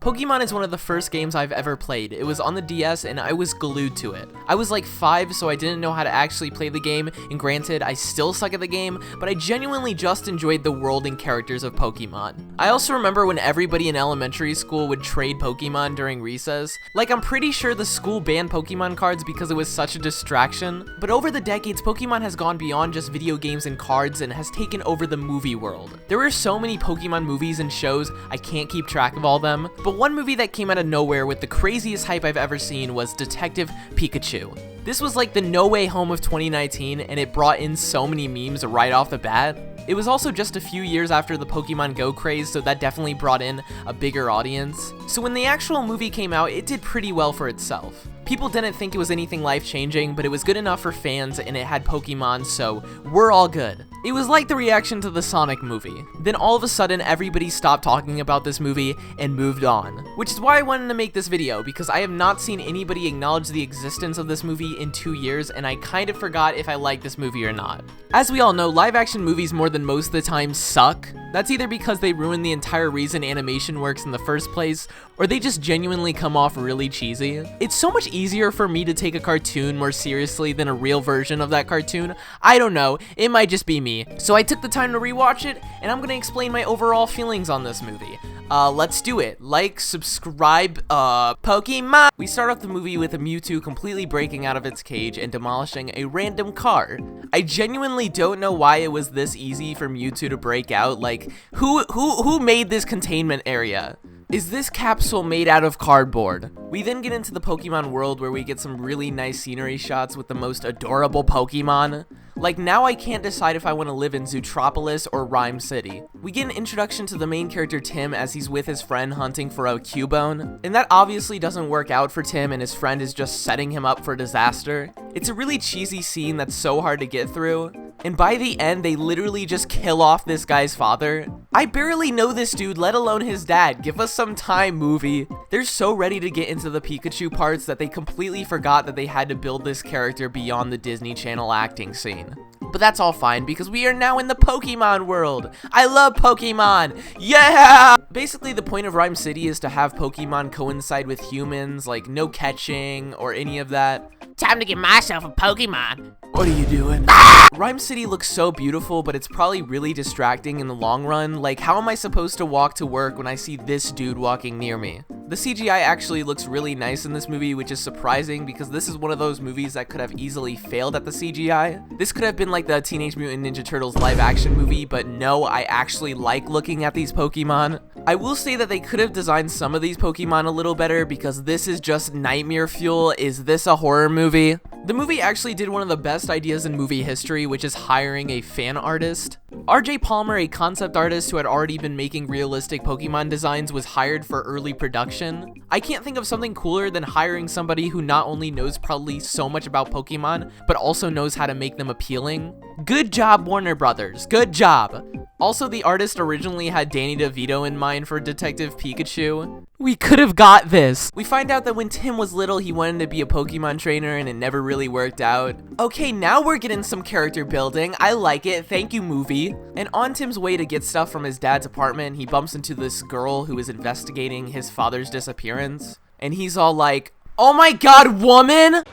Pokemon is one of the first games I've ever played. It was on the DS and I was glued to it. I was like 5, so I didn't know how to actually play the game, and granted, I still suck at the game, but I genuinely just enjoyed the world and characters of Pokemon. I also remember when everybody in elementary school would trade Pokemon during recess. Like, I'm pretty sure the school banned Pokemon cards because it was such a distraction, but over the decades, Pokemon has gone beyond just video games and cards and has taken over the movie world. There are so many Pokemon movies and shows, I can't keep track of all them, but one movie that came out of nowhere with the craziest hype I've ever seen was Detective Pikachu. This was like the No Way Home of 2019, and it brought in so many memes right off the bat. It was also just a few years after the Pokemon Go craze, so that definitely brought in a bigger audience. So when the actual movie came out, it did pretty well for itself. People didn't think it was anything life-changing, but it was good enough for fans and it had Pokemon, so we're all good. It was like the reaction to the Sonic movie. Then all of a sudden, everybody stopped talking about this movie and moved on. Which is why I wanted to make this video, because I have not seen anybody acknowledge the existence of this movie in 2 years, and I kind of forgot if I liked this movie or not. As we all know, live-action movies more than most of the time suck. That's either because they ruin the entire reason animation works in the first place, or they just genuinely come off really cheesy. It's so much easier for me to take a cartoon more seriously than a real version of that cartoon. I don't know, it might just be me. So I took the time to rewatch it, and I'm gonna explain my overall feelings on this movie. Let's do it. Like, subscribe, Pokemon! We start off the movie with a Mewtwo completely breaking out of its cage and demolishing a random car. I genuinely don't know why it was this easy for Mewtwo to break out. Like, who made this containment area? Is this capsule made out of cardboard? We then get into the Pokemon world where we get some really nice scenery shots with the most adorable Pokemon. Like, now I can't decide if I want to live in Zootropolis or Rhyme City. We get an introduction to the main character Tim as he's with his friend hunting for a Cubone, and that obviously doesn't work out for Tim and his friend is just setting him up for disaster. It's a really cheesy scene that's so hard to get through, and by the end they literally just kill off this guy's father. I barely know this dude, let alone his dad. Give us some time, movie. They're so ready to get into the Pikachu parts that they completely forgot that they had to build this character beyond the Disney Channel acting scene. But that's all fine because we are now in the Pokemon world. I love Pokemon. Yeah! Basically, the point of Rhyme City is to have Pokemon coincide with humans, like no catching or any of that. Time to get myself a Pokemon. What are you doing? Rhyme City looks so beautiful, but it's probably really distracting in the long run. Like, how am I supposed to walk to work when I see this dude walking near me? The CGI actually looks really nice in this movie, which is surprising because this is one of those movies that could have easily failed at the CGI. This could have been like the Teenage Mutant Ninja Turtles live action movie, but no, I actually like looking at these Pokemon. I will say that they could have designed some of these Pokemon a little better because this is just nightmare fuel. Is this a horror movie? The movie actually did one of the best ideas in movie history, which is hiring a fan artist. RJ Palmer, a concept artist who had already been making realistic Pokemon designs, was hired for early production. I can't think of something cooler than hiring somebody who not only knows probably so much about Pokemon, but also knows how to make them appealing. Good job, Warner Brothers. Good job. Also, the artist originally had Danny DeVito in mind for Detective Pikachu. We could have got this. We find out that when Tim was little, he wanted to be a Pokemon trainer and it never really worked out. Okay, now we're getting some character building. I like it. Thank you, movie. And on Tim's way to get stuff from his dad's apartment, he bumps into this girl who is investigating his father's disappearance. And he's all like, "Oh my god, woman!"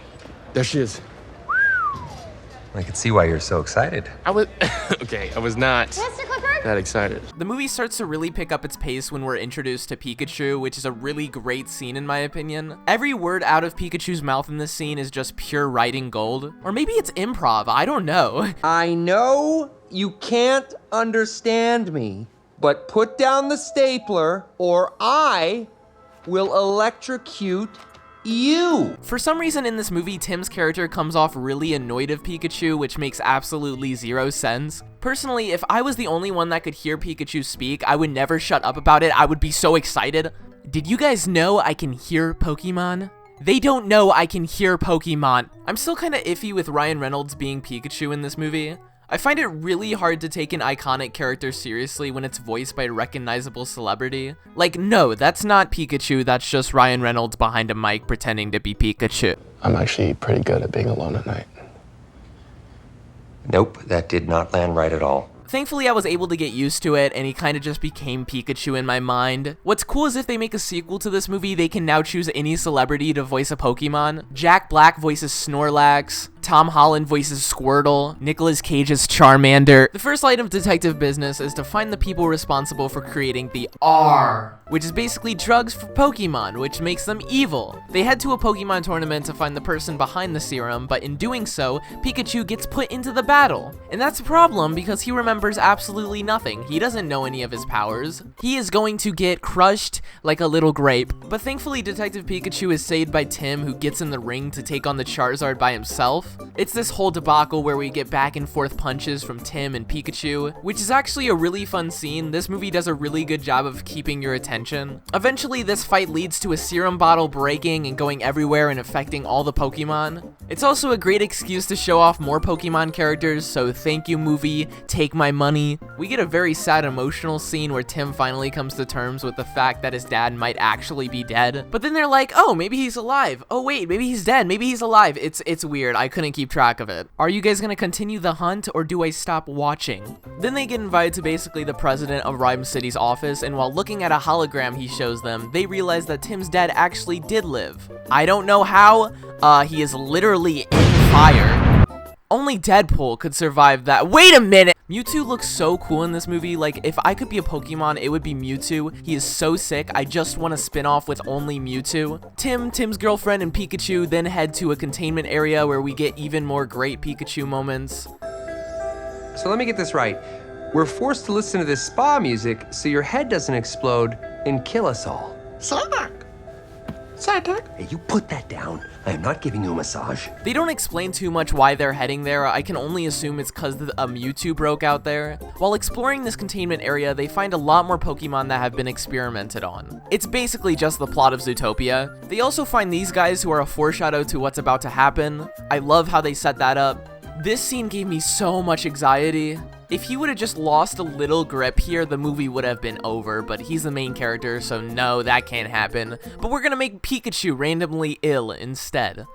There she is. I can see why you're so excited. I was not that excited. The movie starts to really pick up its pace when we're introduced to Pikachu, which is a really great scene in my opinion. Every word out of Pikachu's mouth in this scene is just pure writing gold. Or maybe it's improv, I don't know. I know you can't understand me, but put down the stapler or I will electrocute you. For some reason in this movie, Tim's character comes off really annoyed of Pikachu, which makes absolutely zero sense. Personally, if I was the only one that could hear Pikachu speak, I would never shut up about it. I would be so excited. Did you guys know I can hear Pokemon? They don't know I can hear Pokemon. I'm still kind of iffy with Ryan Reynolds being Pikachu in this movie. I find it really hard to take an iconic character seriously when it's voiced by a recognizable celebrity. Like, no, that's not Pikachu, that's just Ryan Reynolds behind a mic pretending to be Pikachu. I'm actually pretty good at being alone at night. Nope, that did not land right at all. Thankfully, I was able to get used to it, and he kind of just became Pikachu in my mind. What's cool is if they make a sequel to this movie, they can now choose any celebrity to voice a Pokemon. Jack Black voices Snorlax, Tom Holland voices Squirtle, Nicolas Cage is Charmander. The first item of detective business is to find the people responsible for creating the R, which is basically drugs for Pokemon, which makes them evil. They head to a Pokemon tournament to find the person behind the serum, but in doing so, Pikachu gets put into the battle. And that's a problem because he remembers absolutely nothing. He doesn't know any of his powers. He is going to get crushed like a little grape. But thankfully, Detective Pikachu is saved by Tim, who gets in the ring to take on the Charizard by himself. It's this whole debacle where we get back and forth punches from Tim and Pikachu, which is actually a really fun scene. This movie does a really good job of keeping your attention. Eventually, this fight leads to a serum bottle breaking and going everywhere and affecting all the Pokemon. It's also a great excuse to show off more Pokemon characters, so thank you movie, take my money. We get a very sad emotional scene where Tim finally comes to terms with the fact that his dad might actually be dead. But then they're like, oh, maybe he's alive. Oh wait, maybe he's dead. Maybe he's alive. It's weird. I couldn't keep track of it. Are you guys gonna continue the hunt or do I stop watching? Then they get invited to basically the president of Rhyme City's office, and while looking at a hologram he shows them, they realize that Tim's dad actually did live. I don't know how. He is literally in fire. Only Deadpool could survive that. Wait a minute! Mewtwo looks so cool in this movie. Like, if I could be a Pokemon, it would be Mewtwo. He is so sick. I just want a spin-off with only Mewtwo. Tim's girlfriend, and Pikachu then head to a containment area where we get even more great Pikachu moments. So let me get this right. We're forced to listen to this spa music so your head doesn't explode and kill us all. Hey, you put that down. I am not giving you a massage. They don't explain too much why they're heading there. I can only assume it's because a Mewtwo broke out there. While exploring this containment area, they find a lot more Pokemon that have been experimented on. It's basically just the plot of Zootopia. They also find these guys who are a foreshadow to what's about to happen. I love how they set that up. This scene gave me so much anxiety. If he would have just lost a little grip here, the movie would have been over, but he's the main character, so no, that can't happen. But we're gonna make Pikachu randomly ill instead.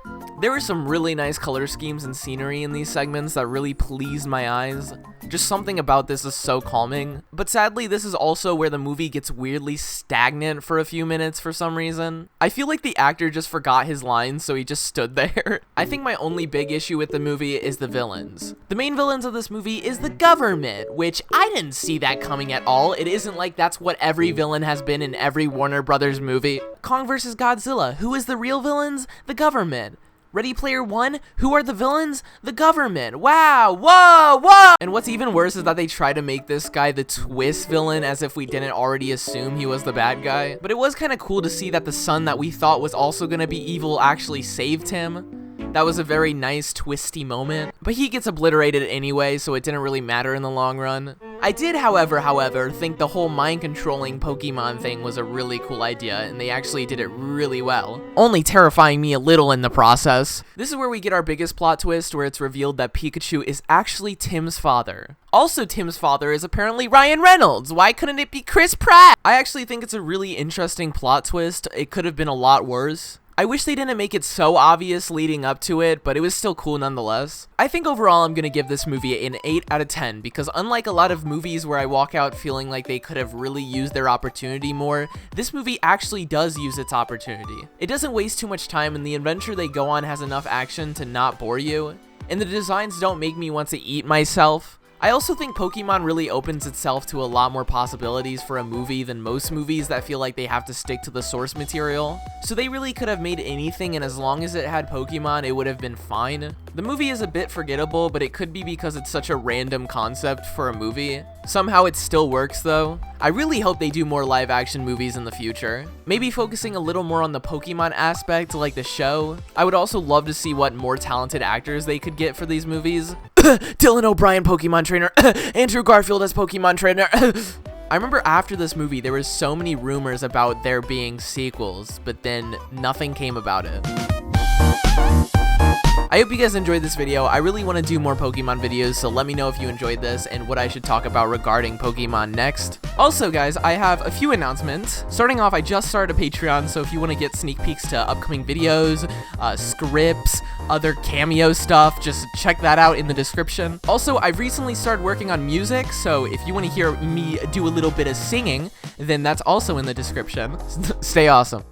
There were some really nice color schemes and scenery in these segments that really pleased my eyes. Just something about this is so calming. But sadly, this is also where the movie gets weirdly stagnant for a few minutes for some reason. I feel like the actor just forgot his lines, so he just stood there. I think my only big issue with the movie is the villains. The main villains of this movie is the government, which I didn't see that coming at all. It isn't like that's what every villain has been in every Warner Brothers movie. Kong vs. Godzilla, who is the real villains? The government. Ready Player One, who are the villains? The government. Wow, whoa, whoa! And what's even worse is that they try to make this guy the twist villain as if we didn't already assume he was the bad guy. But it was kind of cool to see that the son that we thought was also gonna be evil actually saved him. That was a very nice twisty moment, but he gets obliterated anyway, so it didn't really matter in the long run. I did, however, think the whole mind-controlling Pokemon thing was a really cool idea, and they actually did it really well, only terrifying me a little in the process. This is where we get our biggest plot twist, where it's revealed that Pikachu is actually Tim's father. Also, Tim's father is apparently Ryan Reynolds. Why couldn't it be Chris Pratt? I actually think it's a really interesting plot twist. It could have been a lot worse. I wish they didn't make it so obvious leading up to it, but it was still cool nonetheless. I think overall I'm gonna give this movie an 8 out of 10 because unlike a lot of movies where I walk out feeling like they could have really used their opportunity more, this movie actually does use its opportunity. It doesn't waste too much time and the adventure they go on has enough action to not bore you, and the designs don't make me want to eat myself. I also think Pokemon really opens itself to a lot more possibilities for a movie than most movies that feel like they have to stick to the source material. So they really could have made anything, and as long as it had Pokemon, it would have been fine. The movie is a bit forgettable, but it could be because it's such a random concept for a movie. Somehow it still works though. I really hope they do more live action movies in the future. Maybe focusing a little more on the Pokemon aspect like the show. I would also love to see what more talented actors they could get for these movies. Dylan O'Brien Pokemon trainer. Andrew Garfield as Pokemon trainer. I remember after this movie there was so many rumors about there being sequels, but then nothing came about it. I hope you guys enjoyed this video. I really want to do more Pokemon videos, so let me know if you enjoyed this and what I should talk about regarding Pokemon next. Also, guys, I have a few announcements. Starting off, I just started a Patreon, so if you want to get sneak peeks to upcoming videos, scripts, other cameo stuff, just check that out in the description. Also, I've recently started working on music, so if you want to hear me do a little bit of singing, then that's also in the description. Stay awesome.